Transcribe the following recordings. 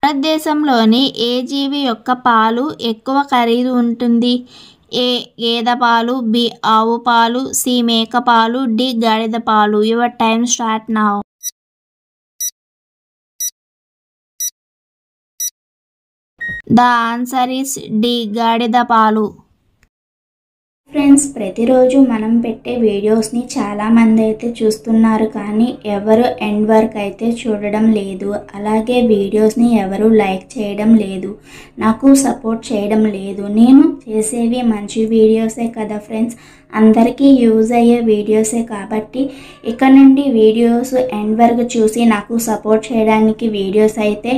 భారతదేశంలోని ఏ జీవి యొక్క పాలు ఎక్కువ ఖరీదు ఉంటుంది? ఏ గేదె పాలు, బి ఆవు పాలు, సి మేక పాలు, డి గాడిద పాలు. Your time start now. The answer is D గాడిద పాలు. ఫ్రెండ్స్, ప్రతిరోజు మనం పెట్టే వీడియోస్ని చాలామంది అయితే చూస్తున్నారు, కానీ ఎవరు ఎండ్ వర్క్ అయితే చూడడం లేదు. అలాగే వీడియోస్ని ఎవరు లైక్ చేయడం లేదు, నాకు సపోర్ట్ చేయడం లేదు. నేను చేసేవి మంచి వీడియోసే కదా ఫ్రెండ్స్, అందరికీ యూజ్ అయ్యే వీడియోసే. కాబట్టి ఇక నుండి వీడియోస్ ఎండ్ వరకు చూసి నాకు సపోర్ట్ చేయడానికి వీడియోస్ అయితే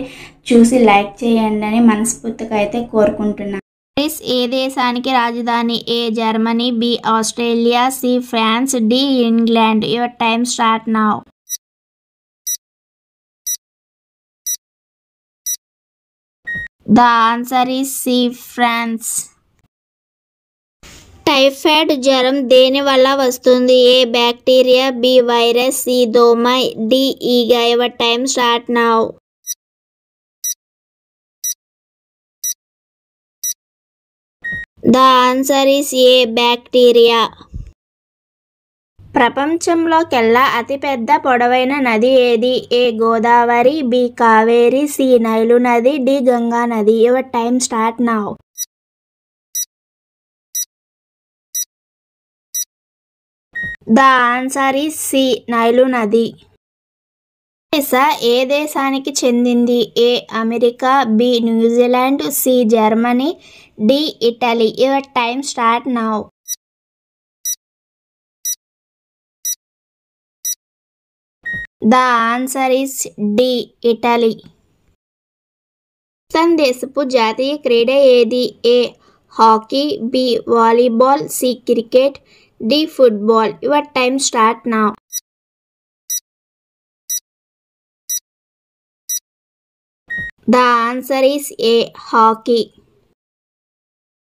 చూసి లైక్ చేయండి అని మనస్ఫూర్తిగా అయితే కోరుకుంటున్నాను. ప్యారిస్ ఏ దేశానికి రాజధాని? A Germany, B Australia, C France, D England. Your time start now. The answer is C France. Typhoid జ్వరం దేని వల్ల వస్తుంది? A bacteria, B virus, C దోమ, డి ఈగ. Your time start now. The answer is A bacteria. ప్రపంచంలోకెల్లా అతిపెద్ద పొడవైన నది ఏది? A Godavari, B Kaveri, C Nile నది, డి గంగా నది. Your time start now. The answer is C Nile నది. ఏ దేశానికి చెందింది? A America, B New Zealand, C Germany, D Italy. Your time start now. The answer is D Italy. Pakistan దేశపు జాతీయ క్రీడ ఏది? A hockey, B volleyball, C cricket, D football. Your time start now. The answer is A hockey.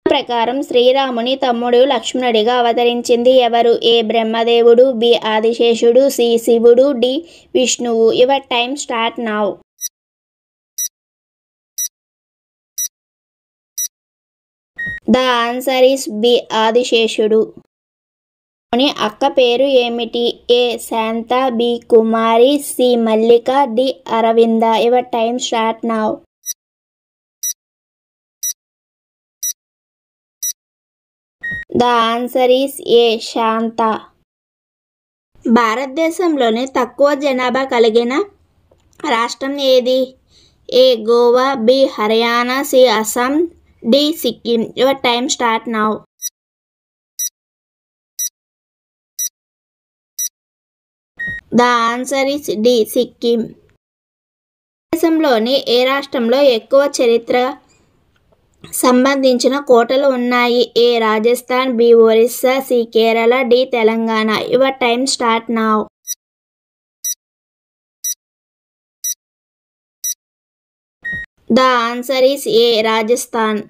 ప్రకారం శ్రీరాముని తమ్ముడు లక్ష్మణుడిగా అవతరించింది ఎవరు? ఏ బ్రహ్మదేవుడు, బి ఆదిశేషుడు, సి శివుడు, డి విష్ణువు. Your time start now. The answer is B ఆదిశేషుడు. అక్క పేరు ఏమిటి? A Shanta, B Kumari, C Mallika, D Aravinda. Your time start now. The answer is A Shanta. భారతదేశంలోనే తక్కువ జనాభా కలిగిన రాష్ట్రం ఏది? A Goa, B Haryana, C Assam, D Sikkim. Your time start now. The answer is D Sikkim. దేశంలోని ఏ రాష్ట్రంలో ఎక్కువ చరిత్ర సంబంధించిన కోటలు ఉన్నాయి? A Rajasthan, B Orissa, C Kerala, D Telangana. Your time start now. The answer is A Rajasthan.